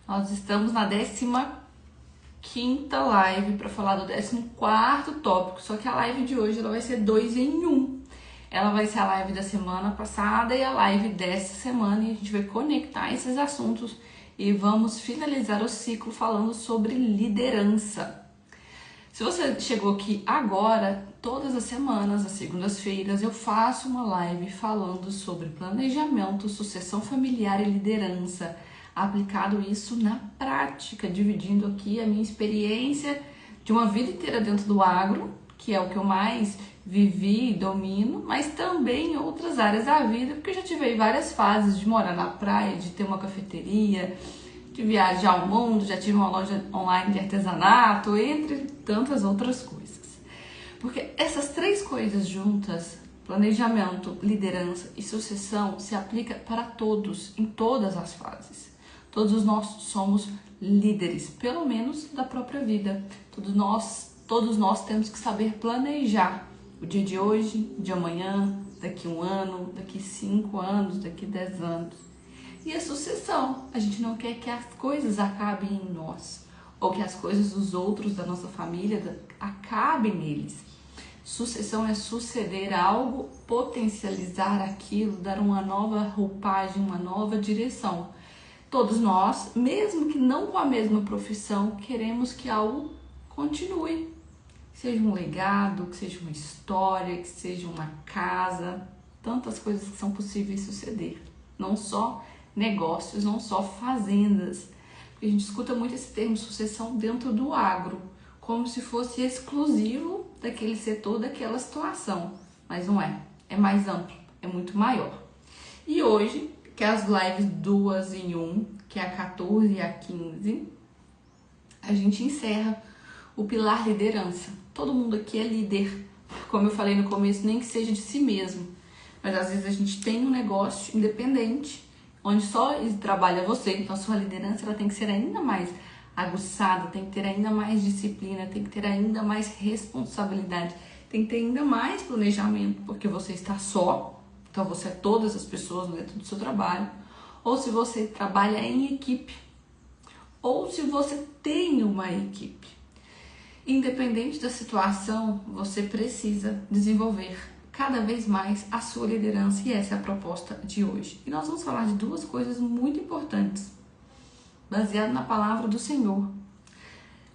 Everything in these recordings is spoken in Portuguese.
Nós estamos na 15ª live para falar do 14º tópico, só que a live de hoje ela vai ser 2 em 1. Ela vai ser a live da semana passada e a live dessa semana, e a gente vai conectar esses assuntos e vamos finalizar o ciclo falando sobre liderança. Se você chegou aqui agora, todas as semanas, às segundas-feiras, eu faço uma live falando sobre planejamento, sucessão familiar e liderança, aplicado isso na prática, dividindo aqui a minha experiência de uma vida inteira dentro do agro, que é o que eu mais vivi e domino, mas também em outras áreas da vida, porque eu já tive várias fases de morar na praia, de ter uma cafeteria, de viajar ao mundo, já tive uma loja online de artesanato, entre tantas outras coisas. Porque essas três coisas juntas, planejamento, liderança e sucessão, se aplica para todos, em todas as fases. Todos nós somos líderes, pelo menos da própria vida. Todos nós temos que saber planejar o dia de hoje, de amanhã, daqui 1 ano, daqui 5 anos, daqui 10 anos. E a sucessão, a gente não quer que as coisas acabem em nós, ou que as coisas dos outros, da nossa família, acabem neles. Sucessão é suceder algo, potencializar aquilo, dar uma nova roupagem, uma nova direção. Todos nós, mesmo que não com a mesma profissão, queremos que algo continue. Que seja um legado, que seja uma história, que seja uma casa, tantas coisas que são possíveis suceder. Não só negócios, não só fazendas. A gente escuta muito esse termo sucessão dentro do agro, como se fosse exclusivo daquele setor, daquela situação. Mas não é. É mais amplo, é muito maior. E hoje, que é as lives 2 em 1, que é a 14 e a 15, a gente encerra o pilar liderança. Todo mundo aqui é líder, como eu falei no começo, nem que seja de si mesmo. Mas às vezes a gente tem um negócio independente, onde só trabalha você, então a sua liderança ela tem que ser ainda mais aguçada, tem que ter ainda mais disciplina, tem que ter ainda mais responsabilidade, tem que ter ainda mais planejamento, porque você está só, então você é todas as pessoas dentro do seu trabalho, ou se você trabalha em equipe, ou se você tem uma equipe. Independente da situação, você precisa desenvolver cada vez mais a sua liderança, e essa é a proposta de hoje. E nós vamos falar de 2 coisas muito importantes, baseado na palavra do Senhor.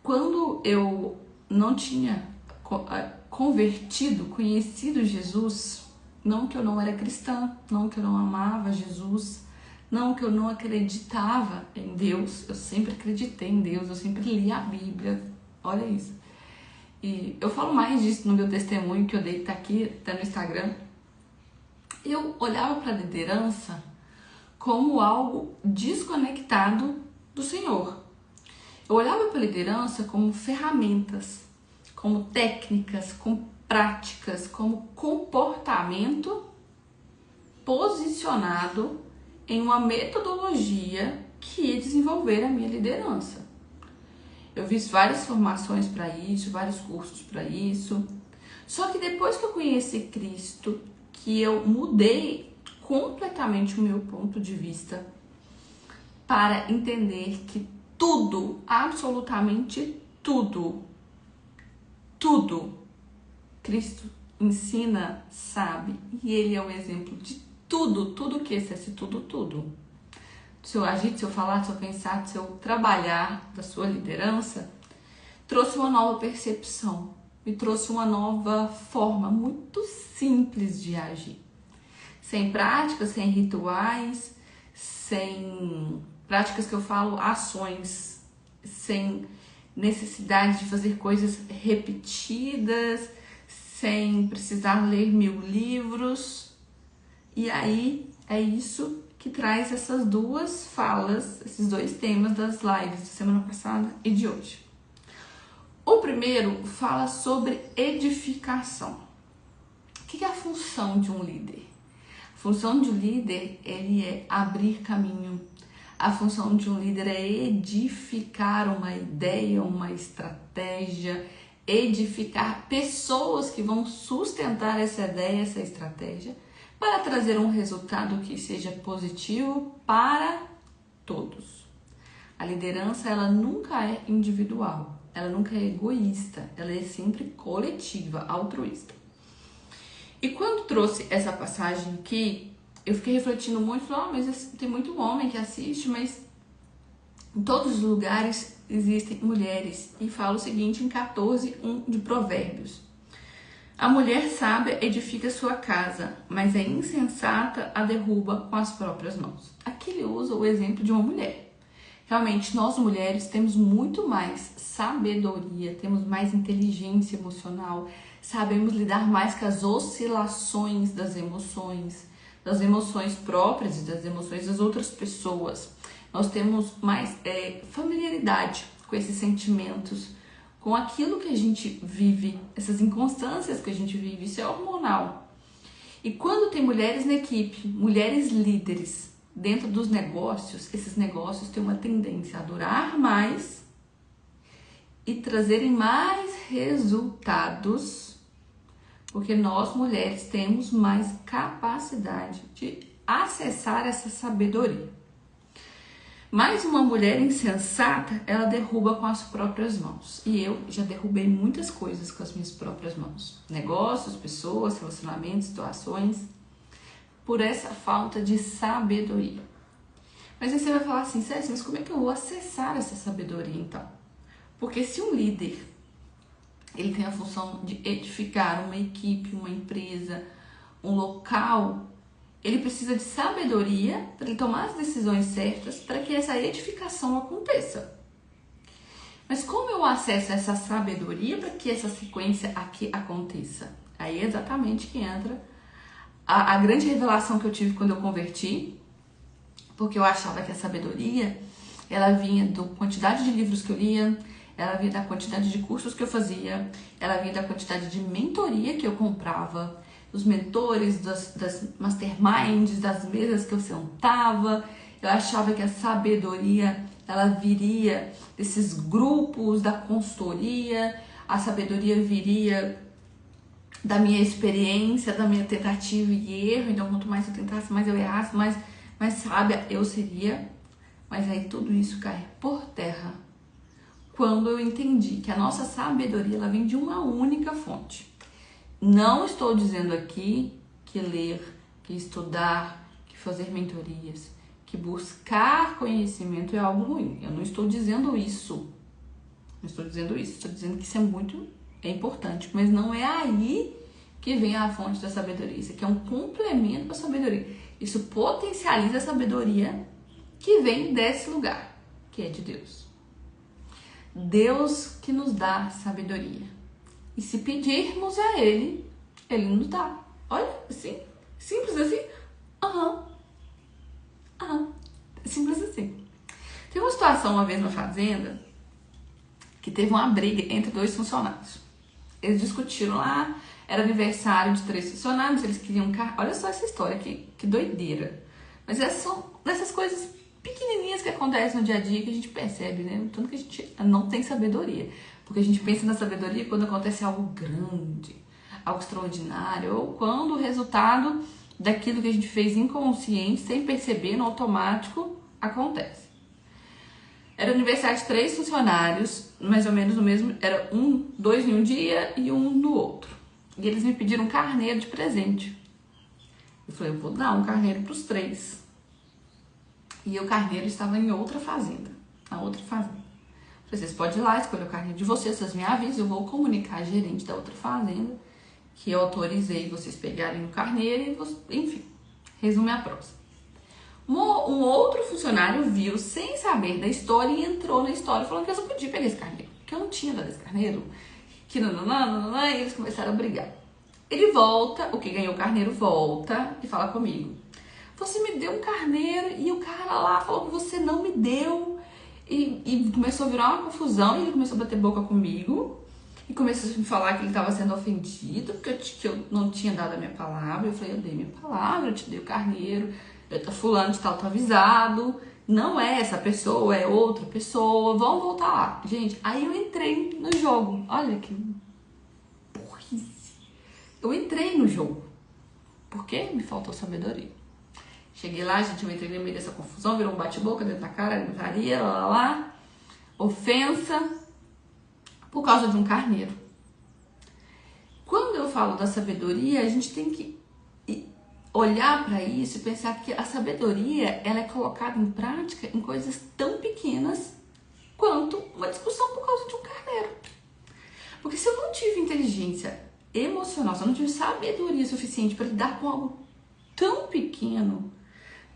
Quando eu não tinha conhecido Jesus, não que eu não era cristã, não que eu não amava Jesus, não que eu não acreditava em Deus, eu sempre acreditei em Deus, eu sempre li a Bíblia, olha isso. E eu falo mais disso no meu testemunho que eu dei, que tá aqui, tá no Instagram. Eu olhava para a liderança como algo desconectado do Senhor. Eu olhava para a liderança como ferramentas, como técnicas, como práticas, como comportamento posicionado em uma metodologia que ia desenvolver a minha liderança. Eu fiz várias formações para isso, vários cursos para isso. Só que depois que eu conheci Cristo, que eu mudei completamente o meu ponto de vista para entender que tudo, absolutamente tudo, Cristo ensina, sabe, e Ele é o exemplo de tudo que esse tudo. Do seu agir, do seu falar, do seu pensar, do seu trabalhar, da sua liderança, trouxe uma nova percepção, me trouxe uma nova forma muito simples de agir. Sem práticas, sem rituais, sem práticas que eu falo, ações, sem necessidade de fazer coisas repetidas, sem precisar ler 1000 livros. E aí é isso que traz essas 2 falas, esses 2 temas das lives da semana passada e de hoje. O primeiro fala sobre edificação. O que é a função de um líder? A função de um líder, ele é abrir caminho. A função de um líder é edificar uma ideia, uma estratégia, edificar pessoas que vão sustentar essa ideia, essa estratégia, para trazer um resultado que seja positivo para todos. A liderança, ela nunca é individual, ela nunca é egoísta, ela é sempre coletiva, altruísta. E quando trouxe essa passagem aqui, eu fiquei refletindo muito, falei, mas tem muito homem que assiste, mas em todos os lugares existem mulheres. E fala o seguinte em 14:1 de Provérbios. A mulher sábia edifica sua casa, mas a insensata a derruba com as próprias mãos. Aqui ele usa o exemplo de uma mulher. Realmente, nós mulheres temos muito mais sabedoria, temos mais inteligência emocional, sabemos lidar mais com as oscilações das emoções próprias e das emoções das outras pessoas. Nós temos mais familiaridade com esses sentimentos, com aquilo que a gente vive, essas inconstâncias que a gente vive, isso é hormonal. E quando tem mulheres na equipe, mulheres líderes dentro dos negócios, esses negócios têm uma tendência a durar mais e trazerem mais resultados, porque nós mulheres temos mais capacidade de acessar essa sabedoria. Mas uma mulher insensata, ela derruba com as próprias mãos. E eu já derrubei muitas coisas com as minhas próprias mãos. Negócios, pessoas, relacionamentos, situações, por essa falta de sabedoria. Mas aí você vai falar assim, Célia, mas como é que eu vou acessar essa sabedoria então? Porque se um líder, ele tem a função de edificar uma equipe, uma empresa, um local, ele precisa de sabedoria para ele tomar as decisões certas para que essa edificação aconteça. Mas como eu acesso essa sabedoria para que essa sequência aqui aconteça? Aí é exatamente que entra a grande revelação que eu tive quando eu converti, porque eu achava que a sabedoria, ela vinha da quantidade de livros que eu lia, ela vinha da quantidade de cursos que eu fazia, ela vinha da quantidade de mentoria que eu comprava, dos mentores, das masterminds, das mesas que eu sentava. Eu achava que a sabedoria, ela viria desses grupos da consultoria, a sabedoria viria da minha experiência, da minha tentativa e erro. Então, quanto mais eu tentasse, mais eu errasse, mais sábia eu seria. Mas aí tudo isso cai por terra quando eu entendi que a nossa sabedoria, ela vem de uma única fonte. Não estou dizendo aqui que ler, que estudar, que fazer mentorias, que buscar conhecimento é algo ruim. Eu não estou dizendo isso. Não estou dizendo isso. Estou dizendo que isso é importante, mas não é aí que vem a fonte da sabedoria. Isso aqui é um complemento para a sabedoria. Isso potencializa a sabedoria que vem desse lugar, que é de Deus. Deus que nos dá sabedoria. E se pedirmos a Ele, Ele nos dá. Olha, assim, simples assim. Simples assim. Tem uma situação uma vez na fazenda que teve uma briga entre 2 funcionários. Eles discutiram lá, era aniversário de 3 funcionários, eles queriam Olha só essa história, que doideira. Mas essas são dessas coisas pequenininhas que acontecem no dia a dia que a gente percebe, né? Tanto que a gente não tem sabedoria. Porque a gente pensa na sabedoria quando acontece algo grande, algo extraordinário, ou quando o resultado daquilo que a gente fez inconsciente, sem perceber, no automático, acontece. Era aniversário de 3 funcionários, mais ou menos no mesmo, era 2 em um dia e 1 no outro. E eles me pediram um carneiro de presente. Eu falei, eu vou dar um carneiro para os 3. E o carneiro estava em outra fazenda, na outra fazenda. Vocês podem ir lá, escolher o carneiro de vocês me avisam, eu vou comunicar a gerente da outra fazenda que eu autorizei vocês pegarem o carneiro e, enfim, resume a prosa. Um outro funcionário viu, sem saber da história, e entrou na história falando que eu só podia pegar esse carneiro, que eu não tinha dado esse carneiro, que nananã, e eles começaram a brigar. Ele volta, o que ganhou o carneiro volta e fala comigo. Você me deu um carneiro e o cara lá falou que você não me deu. E começou a virar uma confusão, e ele começou a bater boca comigo e começou a me falar que ele estava sendo ofendido porque eu não tinha dado a minha palavra. Eu falei, eu dei minha palavra, eu te dei o carneiro, fulano de tal tá avisado, não é essa pessoa, é outra pessoa, vamos voltar lá. Gente, aí eu entrei no jogo, olha que burrice. Eu entrei no jogo, porque me faltou sabedoria. Cheguei lá, gente, eu entrei no meio dessa confusão, virou um bate-boca dentro da cara, gritaria, lá, ofensa, por causa de um carneiro. Quando eu falo da sabedoria, a gente tem que olhar para isso e pensar que a sabedoria, ela é colocada em prática em coisas tão pequenas quanto uma discussão por causa de um carneiro. Porque se eu não tive inteligência emocional, se eu não tive sabedoria suficiente para lidar com algo tão pequeno,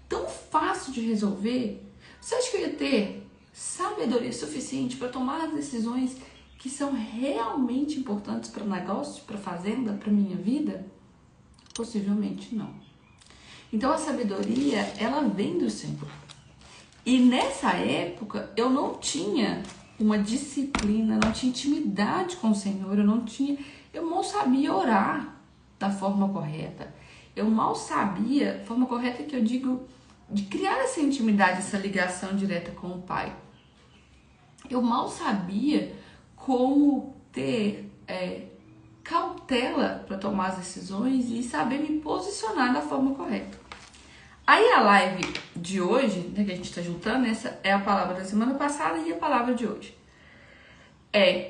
tão fácil de resolver, você acha que eu ia ter sabedoria suficiente para tomar as decisões que são realmente importantes para o negócio, para a fazenda, para a minha vida? Possivelmente não. Então a sabedoria, ela vem do Senhor. E nessa época eu não tinha uma disciplina, não tinha intimidade com o Senhor, eu mal sabia orar da forma correta. Eu mal sabia, forma correta que eu digo, de criar essa intimidade, essa ligação direta com o Pai. Eu mal sabia como ter cautela para tomar as decisões e saber me posicionar da forma correta. Aí a live de hoje, né, que a gente está juntando, essa é a palavra da semana passada e a palavra de hoje.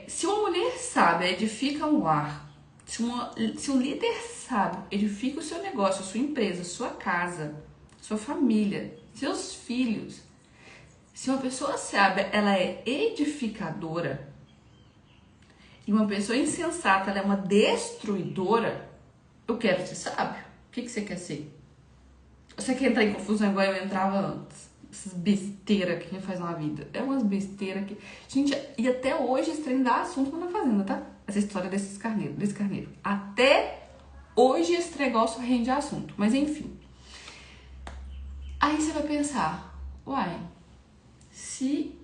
Se uma mulher sábia edifica um lar, se um líder sábio edifica o seu negócio, a sua empresa, a sua casa, sua família, seus filhos, se uma pessoa sábia, ela é edificadora, e uma pessoa insensata, ela é uma destruidora, eu quero ser sábio. O que você quer ser? Você quer entrar em confusão igual eu entrava antes? Essas besteiras que a gente faz na vida. É umas besteiras que... Gente, e até hoje esse trem dá assunto na fazenda, tá? Essa história desse carneiro. Até hoje esse negócio rende assunto. Mas enfim. Aí você vai pensar, uai, se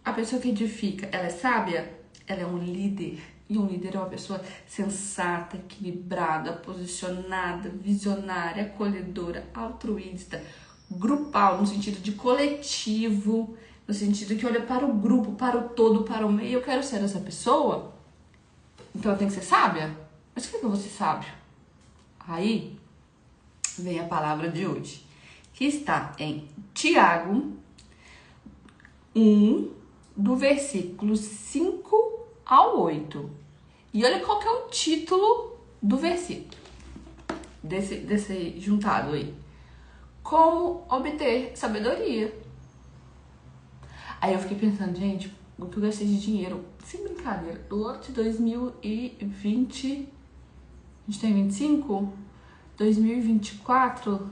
a pessoa que edifica, ela é sábia, ela é um líder. E um líder é uma pessoa sensata, equilibrada, posicionada, visionária, acolhedora, altruísta, grupal, no sentido de coletivo, no sentido que olha para o grupo, para o todo, para o meio. Eu quero ser essa pessoa, então eu tenho que ser sábia? Mas por que eu vou ser sábio? Aí vem a palavra de hoje, que está em Tiago 1, do versículo 5 ao 8. E olha qual que é o título do versículo, desse juntado aí. Como obter sabedoria. Aí eu fiquei pensando, gente, o que eu gastei de dinheiro, sem brincadeira, do ano de 2020, a gente tem 25? 2024,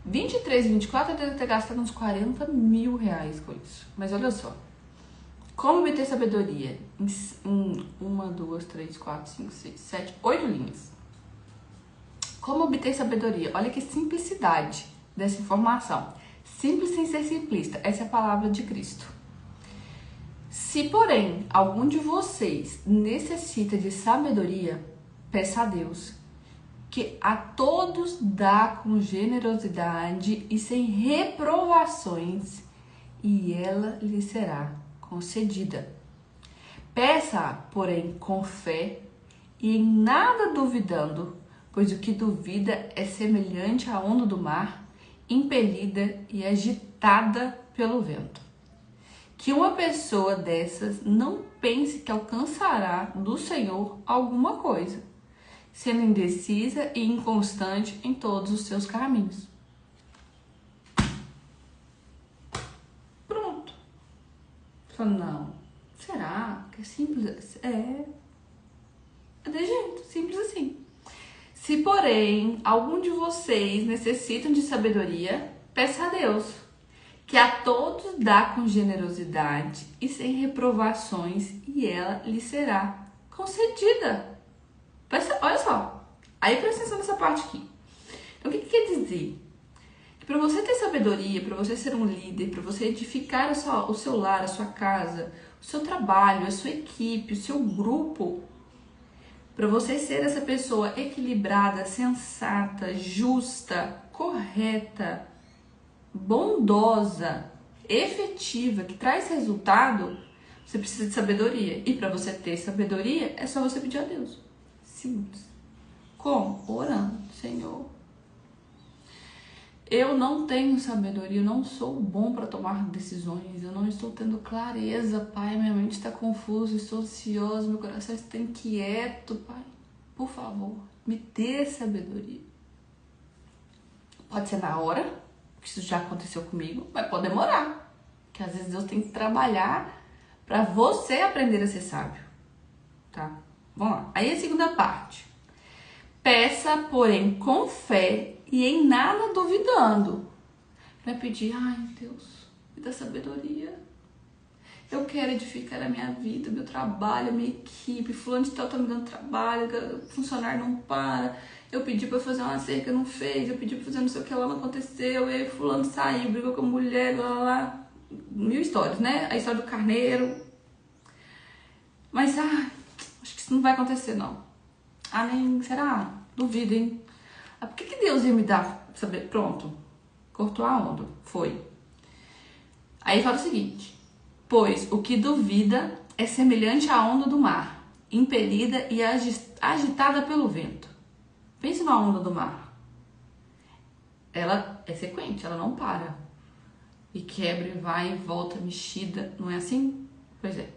23, 24, eu devo ter gastado uns 40 mil reais com isso. Mas olha só. Como obter sabedoria? Em 1, 2, 3, 4, 5, 6, 7, 8 linhas. Como obter sabedoria? Olha que simplicidade dessa informação. Simples sem ser simplista. Essa é a palavra de Cristo. Se, porém, algum de vocês necessita de sabedoria, peça a Deus, que a todos dá com generosidade e sem reprovações, e ela lhe será concedida. Peça, porém, com fé e em nada duvidando, pois o que duvida é semelhante à onda do mar, impelida e agitada pelo vento. Que uma pessoa dessas não pense que alcançará do Senhor alguma coisa, sendo indecisa e inconstante em todos os seus caminhos. Pronto. Não. Será que é simples? É de jeito, simples assim. Se, porém, algum de vocês necessitam de sabedoria, peça a Deus, que a todos dá com generosidade e sem reprovações, e ela lhe será concedida. Olha só. Aí presta atenção nessa parte aqui. Então, o que quer dizer? Que para você ter sabedoria, para você ser um líder, para você edificar o seu lar, a sua casa, o seu trabalho, a sua equipe, o seu grupo, para você ser essa pessoa equilibrada, sensata, justa, correta, bondosa, efetiva, que traz resultado, você precisa de sabedoria. E para você ter sabedoria, é só você pedir a Deus. Simples. Como? Orando. Senhor, Eu não tenho sabedoria, eu não sou bom para tomar decisões, eu não estou tendo clareza, Pai, minha mente está confusa, estou ansiosa, meu coração está inquieto, Pai. Por favor, me dê sabedoria. Pode ser na hora, porque isso já aconteceu comigo, mas pode demorar. Porque às vezes Deus tem que trabalhar para você aprender a ser sábio, tá? Vamos lá. Aí a segunda parte. Peça, porém, com fé e em nada duvidando. Vai pedir, ai Deus, me dá sabedoria. Eu quero edificar a minha vida, meu trabalho, a minha equipe. Fulano de tal tá me dando trabalho, o funcionário não para. Eu pedi pra fazer uma cerca, não fez. Eu pedi pra fazer não sei o que lá, não aconteceu. E aí fulano saiu, brigou com a mulher, lá, lá, lá. 1000 histórias, né? A história do carneiro. Mas, acho que isso não vai acontecer, não. Nem, será? Duvido, hein? Por que Deus ia me dar saber? Pronto. Cortou a onda. Foi. Aí fala o seguinte. Pois o que duvida é semelhante à onda do mar, impelida e agitada pelo vento. Pense na onda do mar. Ela é sequente, ela não para. E quebra, e vai e volta, mexida. Não é assim? Pois é.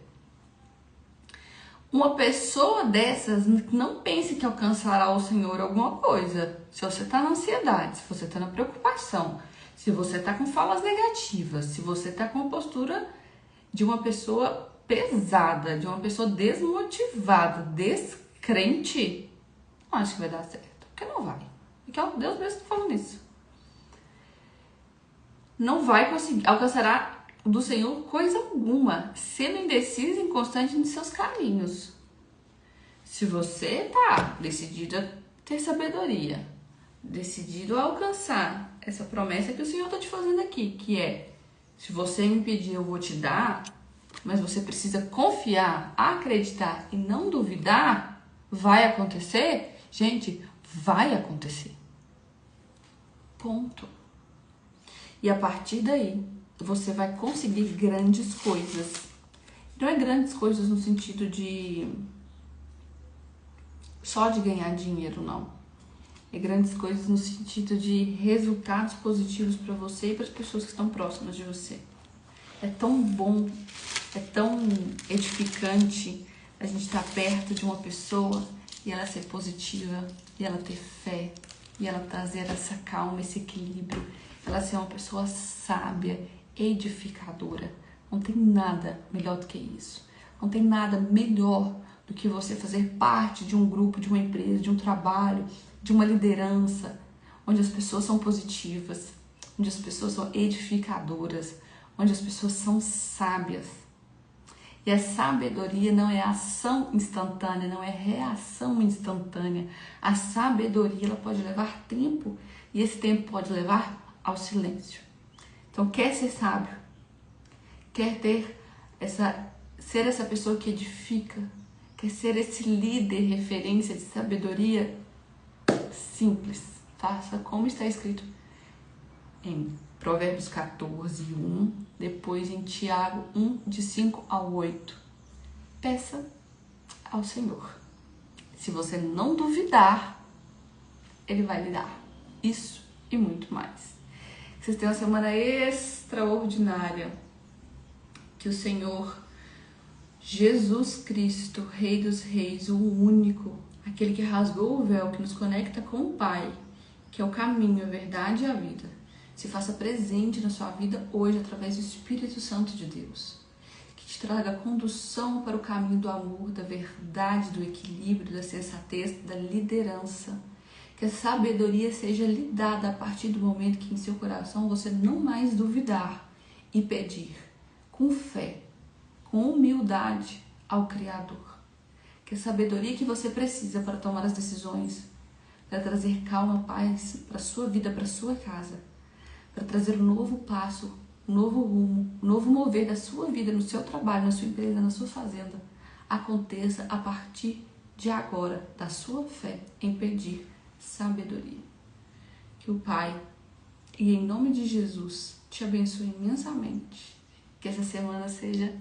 Uma pessoa dessas não pense que alcançará o Senhor alguma coisa. Se você está na ansiedade, se você está na preocupação, se você está com falas negativas, se você está com a postura de uma pessoa pesada, de uma pessoa desmotivada, descrente, não acho que vai dar certo. Porque não vai. Porque Deus mesmo está falando isso. Não vai conseguir, alcançará do Senhor coisa alguma, sendo indeciso e inconstante nos seus caminhos. Se você tá decidido a ter sabedoria, decidido a alcançar essa promessa que o Senhor tá te fazendo aqui, que é, se você me pedir, eu vou te dar, mas você precisa confiar, acreditar e não duvidar, vai acontecer? Gente, vai acontecer. Ponto. E a partir daí, você vai conseguir grandes coisas. Não é grandes coisas no sentido de só de ganhar dinheiro, não. É grandes coisas no sentido de resultados positivos para você e para as pessoas que estão próximas de você. É tão bom, é tão edificante a gente estar perto de uma pessoa e ela ser positiva, e ela ter fé, e ela trazer essa calma, esse equilíbrio, ela ser uma pessoa sábia, edificadora. Não tem nada melhor do que isso. Não tem nada melhor do que você fazer parte de um grupo, de uma empresa, de um trabalho, de uma liderança, onde as pessoas são positivas, onde as pessoas são edificadoras, onde as pessoas são sábias. E a sabedoria não é ação instantânea, não é reação instantânea. A sabedoria, ela pode levar tempo, e esse tempo pode levar ao silêncio. Então, quer ser sábio? Quer ser essa pessoa que edifica? Quer ser esse líder, referência de sabedoria? Simples. Faça como está escrito em Provérbios 14, 1, depois em Tiago 1, de 5 ao 8. Peça ao Senhor. Se você não duvidar, Ele vai lhe dar isso e muito mais. Que vocês tenham uma semana extraordinária. Que o Senhor Jesus Cristo, Rei dos Reis, o único, aquele que rasgou o véu, que nos conecta com o Pai, que é o caminho, a verdade e a vida, se faça presente na sua vida hoje através do Espírito Santo de Deus. Que te traga condução para o caminho do amor, da verdade, do equilíbrio, da sensatez, da liderança. Que a sabedoria seja lhe dada a partir do momento que em seu coração você não mais duvidar e pedir com fé, com humildade ao Criador. Que a sabedoria que você precisa para tomar as decisões, para trazer calma, paz para a sua vida, para a sua casa, para trazer um novo passo, um novo rumo, um novo mover da sua vida, no seu trabalho, na sua empresa, na sua fazenda, aconteça a partir de agora, da sua fé em pedir sabedoria. Que o Pai, e em nome de Jesus, te abençoe imensamente. Que essa semana seja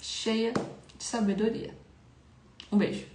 cheia de sabedoria. Um beijo.